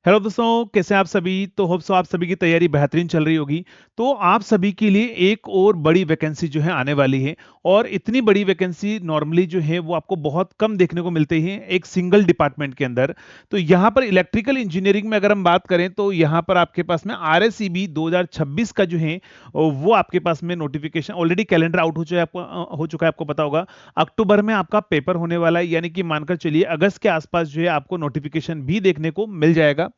Hello दोस्तों, कैसे हैं आप सभी। तो होप सो आप सभी की तैयारी बेहतरीन चल रही होगी। तो आप सभी के लिए एक और बड़ी वैकेंसी जो है आने वाली है। और इतनी बड़ी वैकेंसी नॉर्मली जो है वो आपको बहुत कम देखने को मिलती है एक सिंगल डिपार्टमेंट के अंदर। तो यहाँ पर इलेक्ट्रिकल इंजीनियरिंग में अगर हम बात करें तो यहाँ पर आपके पास में RSEB 2026 का जो है वो आपके पास में नोटिफिकेशन ऑलरेडी कैलेंडर आउट हो चुका है, आपको पता होगा। अक्टूबर में आपका पेपर होने वाला है, यानी कि मानकर चलिए अगस्त के आसपास जो है आपको नोटिफिकेशन भी देखने को मिल जाएगा।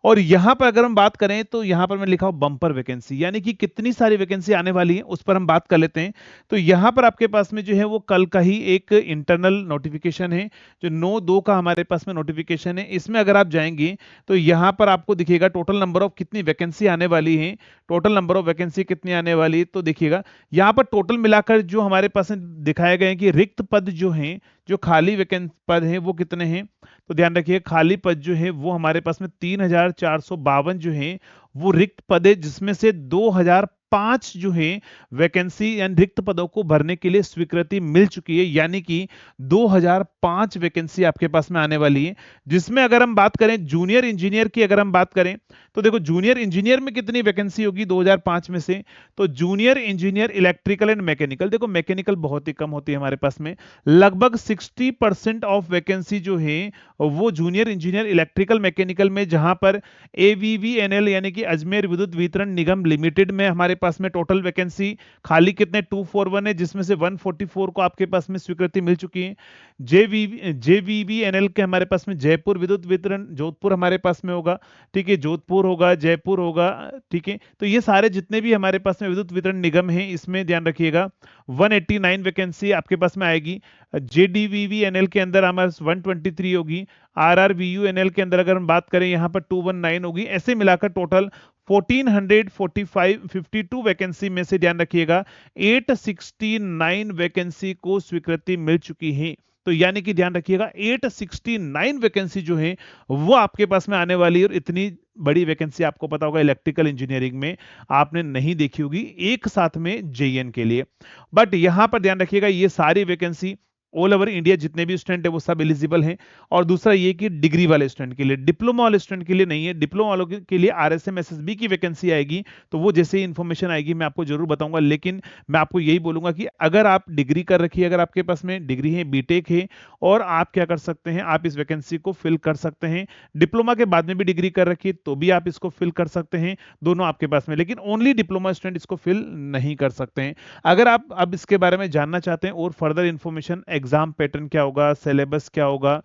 और यहां पर अगर हम बात करें तो यहां पर मैं लिखा हूं बम्पर वैकेंसी, यानी कि कितनी सारी वैकेंसी आने वाली है उस पर हम बात कर लेते हैं। तो यहां पर आपके पास में जो है वो कल का ही एक इंटरनल नोटिफिकेशन है, जो 9/2 का हमारे पास में नोटिफिकेशन है। इसमें अगर आप जाएंगे तो यहां पर आपको दिखेगा टोटल नंबर ऑफ कितनी वैकेंसी आने वाली है। टोटल नंबर ऑफ वैकेंसी कितनी आने वाली है तो देखिएगा यहां पर टोटल मिलाकर जो हमारे पास में दिखाए गए हैं कि रिक्त पद जो हैं, जो खाली वैकेंट पद हैं वो कितने हैं। तो ध्यान रखिए खाली पद जो है वो हमारे पास में 3,452 जो है वो रिक्त पद है, जिसमें से 2,005 जो है वैकेंसी यानी रिक्त पदों को भरने के लिए स्वीकृति मिल चुकी है, यानी कि 2,005 वैकेंसी आपके पास में आने वाली है। जिसमें अगर हम बात करें जूनियर इंजीनियर की, अगर हम बात करें तो देखो जूनियर इंजीनियर में कितनी वैकेंसी होगी 2,005 में से। तो junior engineer electrical and mechanical, देखो मैकेनिकल बहुत ही कम होती है हमारे पास में, लगभग 60% ऑफ वैकेंसी जो है वो जूनियर इंजीनियर इलेक्ट्रिकल मैकेनिकल में, जहां पर AVVNL यानी कि अजमेर विद्युत वितरण निगम लिमिटेड में हमारे पास में टोटल वैकेंसी खाली कितने 241 है, जिसमें से 144 को आपके पास में स्वीकृति मिल चुकी है। JVVNL के हमारे पास में जयपुर विद्युत वितरण जोधपुर हमारे पास में होगा, ठीक है, जोधपुर होगा, जयपुर होगा, ठीक है। तो ये सारे जितने भी हमारे पास में विद्युत वितरण निगम है इसमें ध्यान रखिएगा 189 वैकेंसी आपके पास में आएगी। JDVVNL के अंदर हमारे 123 होगी। RRVUNL के अंदर अगर हम बात करें यहाँ पर 219 होगी। ऐसे मिलाकर टोटल 1452 वैकेंसी में से ध्यान रखिएगा 869 वैकेंसी को स्वीकृति मिल चुकी है। तो यानी कि ध्यान रखिएगा 869 वैकेंसी जो है वो आपके पास में आने वाली है। और इतनी बड़ी वैकेंसी आपको पता होगा इलेक्ट्रिकल इंजीनियरिंग में आपने नहीं देखी होगी एक साथ में JN के लिए। बट यहां पर ध्यान रखिएगा ये सारी वैकेंसी ऑल ओवर इंडिया जितने भी स्टूडेंट है वो सब एलिजिबल हैं। और दूसरा ये कि डिग्री वाले स्टूडेंट के लिए, डिप्लोमा वाले स्टूडेंट के लिए नहीं है। डिप्लोमा वालों के लिए RSM SSB की वैकेंसी आएगी, तो वो जैसे ही इंफॉर्मेशन आएगी मैं आपको जरूर बताऊंगा। लेकिन मैं आपको यही बोलूंगा कि अगर आप डिग्री कर रखी है, अगर आपके पास में डिग्री है, बीटेक है, और आप क्या कर सकते हैं, आप इस वैकेंसी को फिल कर सकते हैं। डिप्लोमा के बाद में भी डिग्री कर रखी है तो भी आप इसको फिल कर सकते हैं, दोनों आपके पास में। लेकिन ओनली डिप्लोमा स्टूडेंट इसको फिल नहीं कर सकते हैं। अगर आप अब इसके बारे में जानना चाहते हैं और फर्दर इंफॉर्मेशन, एग्जाम पैटर्न क्या होगा, सिलेबस क्या होगा,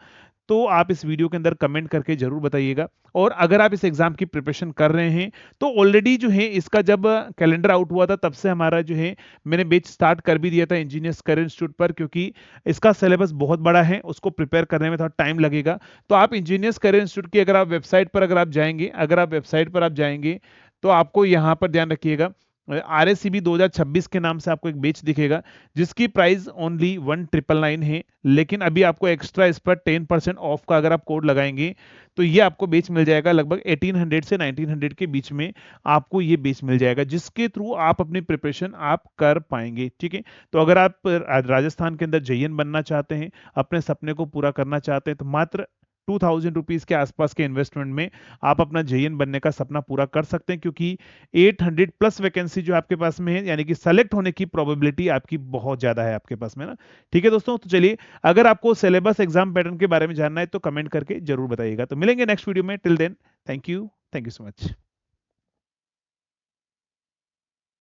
तो आप इस वीडियो के अंदर कमेंट करके जरूर बताइएगा। और अगर आप इस एग्जाम की प्रिपरेशन कर रहे हैं तो ऑलरेडी जो है इसका जब कैलेंडर आउट हुआ था तब से हमारा जो है मैंने बैच स्टार्ट कर भी दिया था इंजीनियर्स करियर इंस्टीट्यूट पर, क्योंकि इसका सिलेबस बहुत बड़ा है, उसको प्रिपेयर करने में थोड़ा टाइम लगेगा। तो आप इंजीनियर्स करियर इंस्टीट्यूट की अगर आप वेबसाइट पर आप जाएंगे तो आपको यहाँ पर ध्यान रखिएगा RSEB 2026 के नाम से आपको एक बेच दिखेगा, जिसकी प्राइस ओनली 1999 है। लेकिन अभी आपको एक्स्ट्रा इस पर 10% ऑफ का अगर आप कोड लगाएंगे तो ये आपको बेच मिल जाएगा लगभग 1800 से 1900 के बीच में आपको ये बेच मिल जाएगा, जिसके थ्रू आप अपनी प्रिपरेशन आप कर पाएंगे, ठीक है। तो अगर आप राजस्थान के अंदर JN बनना चाहते हैं, अपने सपने को पूरा करना चाहते हैं, तो मात्र 2000 रुपीज के आसपास के इन्वेस्टमेंट में आप अपना JN बनने का सपना पूरा कर सकते हैं, क्योंकि 800 प्लस वैकेंसी जो आपके पास में है, यानी कि सेलेक्ट होने की प्रोबेबिलिटी आपकी बहुत ज्यादा है आपके पास में ना। ठीक है दोस्तों, तो चलिए अगर आपको सिलेबस एग्जाम पैटर्न के बारे में जानना है तो कमेंट करके जरूर बताइएगा। तो मिलेंगे नेक्स्ट वीडियो में, till then thank you so much.